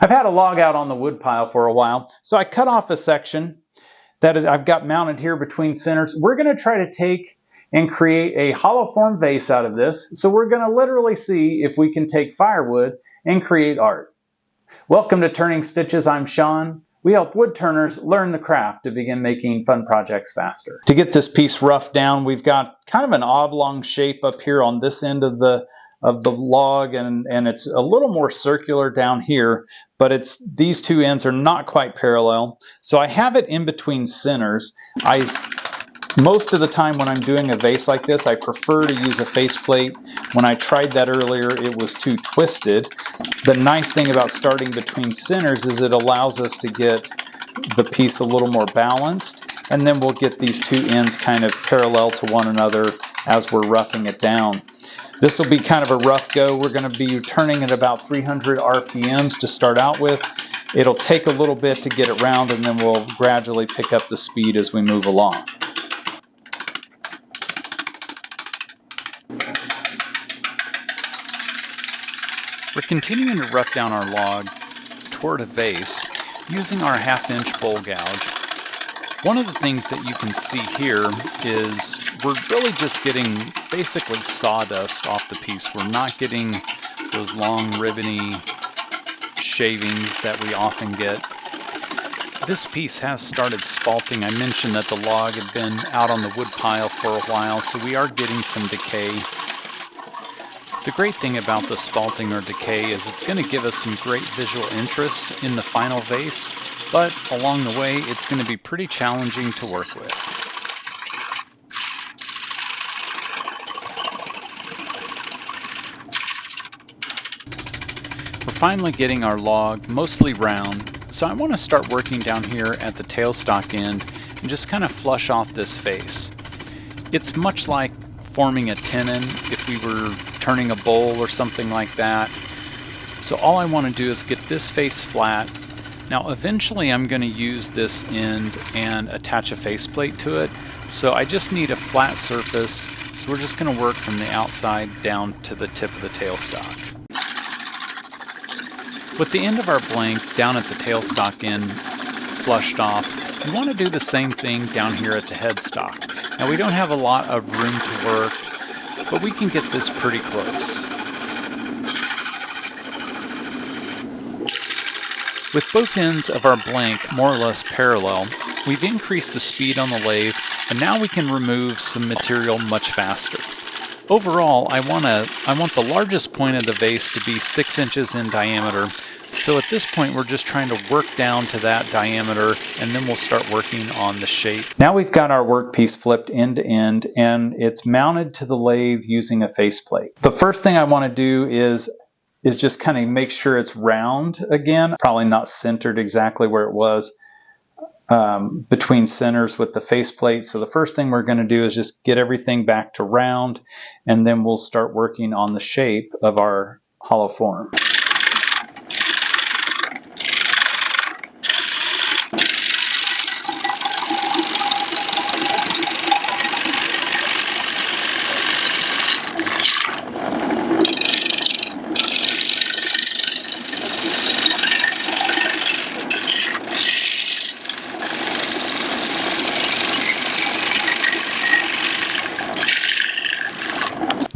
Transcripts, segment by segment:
I've had a log out on the wood pile for a while, so I cut off a section that I've got mounted here between centers. We're going to try to take and create a hollow form vase out of this. So we're going to literally see if we can take firewood and create art. Welcome to Turning Stitches. I'm Sean. We help wood turners learn the craft to begin making fun projects faster. To get this piece roughed down, we've got kind of an oblong shape up here on this end of the log, and it's a little more circular down here, but these two ends are not quite parallel. So I have it in between centers. Most of the time when I'm doing a vase like this, I prefer to use a faceplate. When I tried that earlier, it was too twisted. The nice thing about starting between centers is it allows us to get the piece a little more balanced, and then we'll get these two ends kind of parallel to one another as we're roughing it down. This will be kind of a rough go. We're going to be turning at about 300 RPMs to start out with. It'll take a little bit to get it round, and then we'll gradually pick up the speed as we move along. We're continuing to rough down our log toward a vase using our 1/2-inch bowl gouge. One of the things that you can see here is we're really just getting basically sawdust off the piece. We're not getting those long ribbony shavings that we often get. This piece has started spalting. I mentioned that the log had been out on the wood pile for a while, so we are getting some decay. The great thing about the spalting or decay is it's going to give us some great visual interest in the final vase, but along the way it's going to be pretty challenging to work with. We're finally getting our log mostly round, so I want to start working down here at the tailstock end and just kind of flush off this face. It's much like forming a tenon if we were turning a bowl or something like that. So all I want to do is get this face flat. Now eventually I'm going to use this end and attach a faceplate to it. So I just need a flat surface. So we're just going to work from the outside down to the tip of the tailstock. With the end of our blank down at the tailstock end flushed off, we want to do the same thing down here at the headstock. Now we don't have a lot of room to work, but we can get this pretty close. With both ends of our blank more or less parallel, we've increased the speed on the lathe, and now we can remove some material much faster. Overall, I want the largest point of the vase to be 6 inches in diameter. So at this point, we're just trying to work down to that diameter, and then we'll start working on the shape. Now we've got our workpiece flipped end to end, and it's mounted to the lathe using a faceplate. The first thing I want to do is just kind of make sure it's round again. Probably not centered exactly where it was between centers with the faceplate. So the first thing we're going to do is just get everything back to round, and then we'll start working on the shape of our hollow form.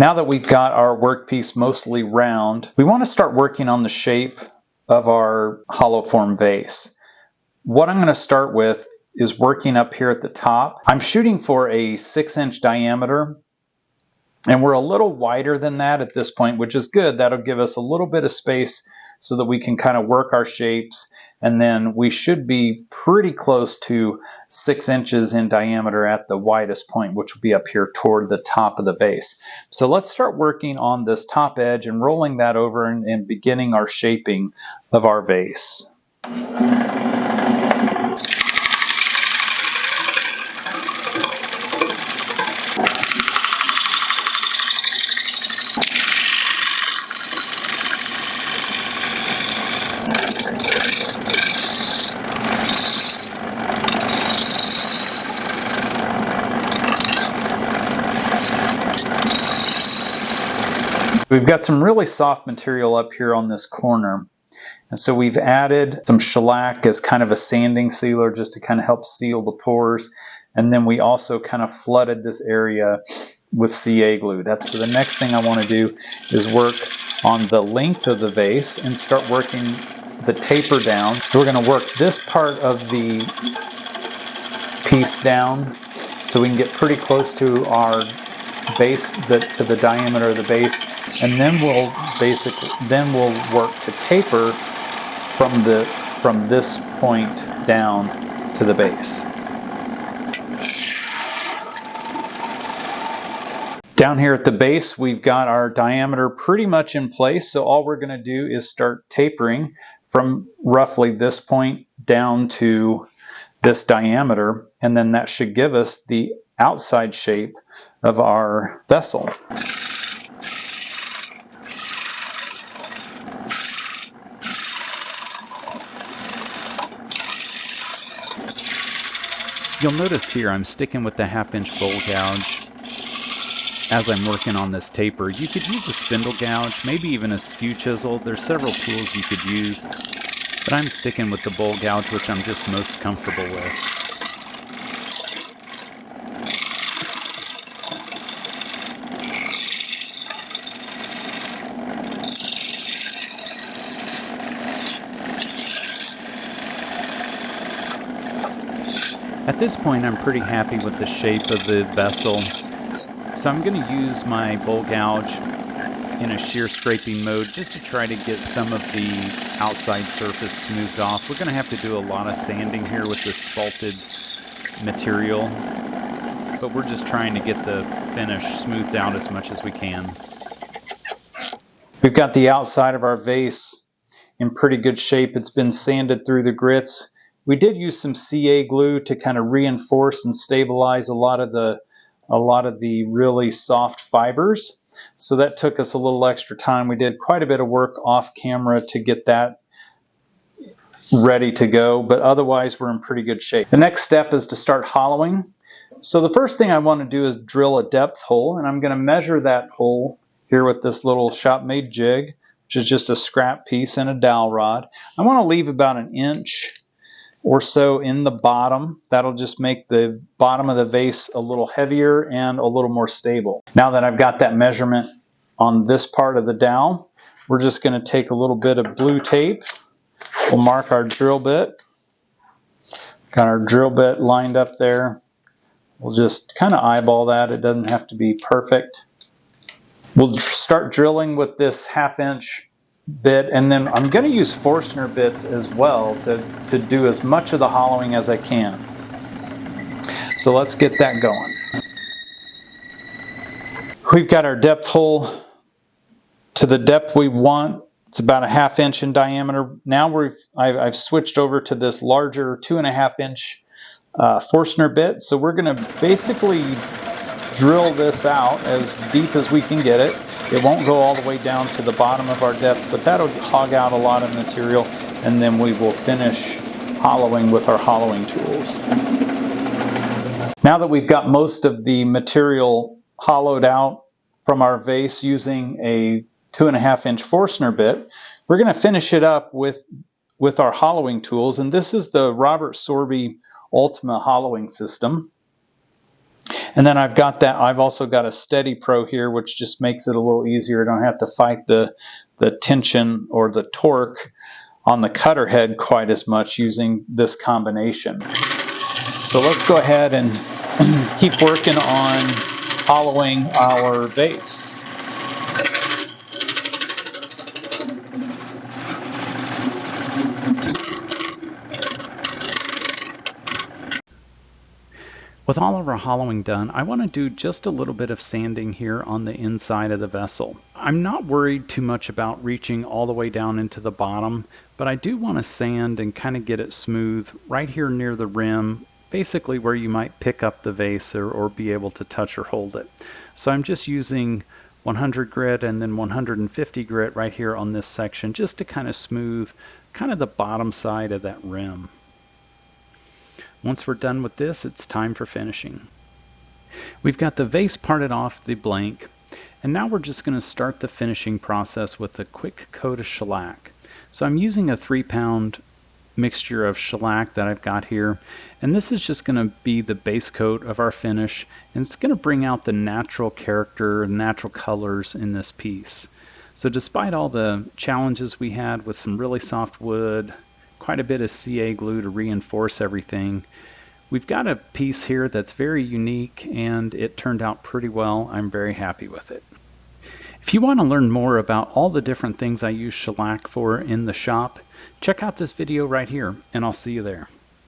Now that we've got our workpiece mostly round, we want to start working on the shape of our hollow form vase. What I'm going to start with is working up here at the top. I'm shooting for a 6-inch diameter, and we're a little wider than that at this point, which is good. That'll give us a little bit of space so that we can kind of work our shapes, and then we should be pretty close to 6 inches in diameter at the widest point, which will be up here toward the top of the vase. So let's start working on this top edge and rolling that over and beginning our shaping of our vase. We've got some really soft material up here on this corner, And so we've added some shellac as kind of a sanding sealer just to kind of help seal the pores. And then we also kind of flooded this area with CA glue. So the next thing I want to do is work on the length of the vase and start working the taper down. So we're going to work this part of the piece down so we can get pretty close to our base, to the diameter of the base, and then we'll work to taper from this point down to the base. Down here at the base, we've got our diameter pretty much in place, so all we're going to do is start tapering from roughly this point down to this diameter, and then that should give us the outside shape of our vessel. You'll notice here I'm sticking with the 1/2-inch bowl gouge as I'm working on this taper. You could use a spindle gouge, maybe even a skew chisel. There's several tools you could use, but I'm sticking with the bowl gouge, which I'm just most comfortable with. At this point, I'm pretty happy with the shape of the vessel, so I'm going to use my bowl gouge in a shear scraping mode just to try to get some of the outside surface smoothed off. We're going to have to do a lot of sanding here with this spalted material, but we're just trying to get the finish smoothed out as much as we can. We've got the outside of our vase in pretty good shape. It's been sanded through the grits. We did use some CA glue to kind of reinforce and stabilize a lot of the really soft fibers. So that took us a little extra time. We did quite a bit of work off camera to get that ready to go, but otherwise we're in pretty good shape. The next step is to start hollowing. So the first thing I want to do is drill a depth hole, and I'm going to measure that hole here with this little shop-made jig, which is just a scrap piece and a dowel rod. I want to leave about 1 inch or so in the bottom. That'll just make the bottom of the vase a little heavier and a little more stable. Now that I've got that measurement on this part of the dowel, we're just going to take a little bit of blue tape. We'll mark our drill bit. Got our drill bit lined up there. We'll just kind of eyeball that. It doesn't have to be perfect. We'll start drilling with this 1/2-inch bit, and then I'm going to use Forstner bits as well to do as much of the hollowing as I can. So let's get that going. We've got our depth hole to the depth we want. It's about 1/2 inch in diameter. Now I've switched over to this larger 2.5-inch Forstner bit. So we're going to basically drill this out as deep as we can get it. It won't go all the way down to the bottom of our depth, but that'll hog out a lot of material, and then we will finish hollowing with our hollowing tools. Now that we've got most of the material hollowed out from our vase using a 2.5-inch Forstner bit, we're going to finish it up with our hollowing tools, and this is the Robert Sorby Ultima hollowing system. And then I've also got a Steady Pro here, which just makes it a little easier. I don't have to fight the tension or the torque on the cutter head quite as much using this combination. So let's go ahead and keep working on hollowing our vase. With all of our hollowing done, I want to do just a little bit of sanding here on the inside of the vessel. I'm not worried too much about reaching all the way down into the bottom, but I do want to sand and kind of get it smooth right here near the rim, basically where you might pick up the vase or be able to touch or hold it. So I'm just using 100 grit and then 150 grit right here on this section just to kind of smooth kind of the bottom side of that rim. Once we're done with this, it's time for finishing. We've got the vase parted off the blank, and now we're just going to start the finishing process with a quick coat of shellac. So I'm using a 3-pound mixture of shellac that I've got here, and this is just going to be the base coat of our finish, and it's going to bring out the natural character, natural colors in this piece. So despite all the challenges we had with some really soft wood, quite a bit of CA glue to reinforce everything, we've got a piece here that's very unique, and it turned out pretty well. I'm very happy with it. If you want to learn more about all the different things I use shellac for in the shop, check out this video right here, and I'll see you there.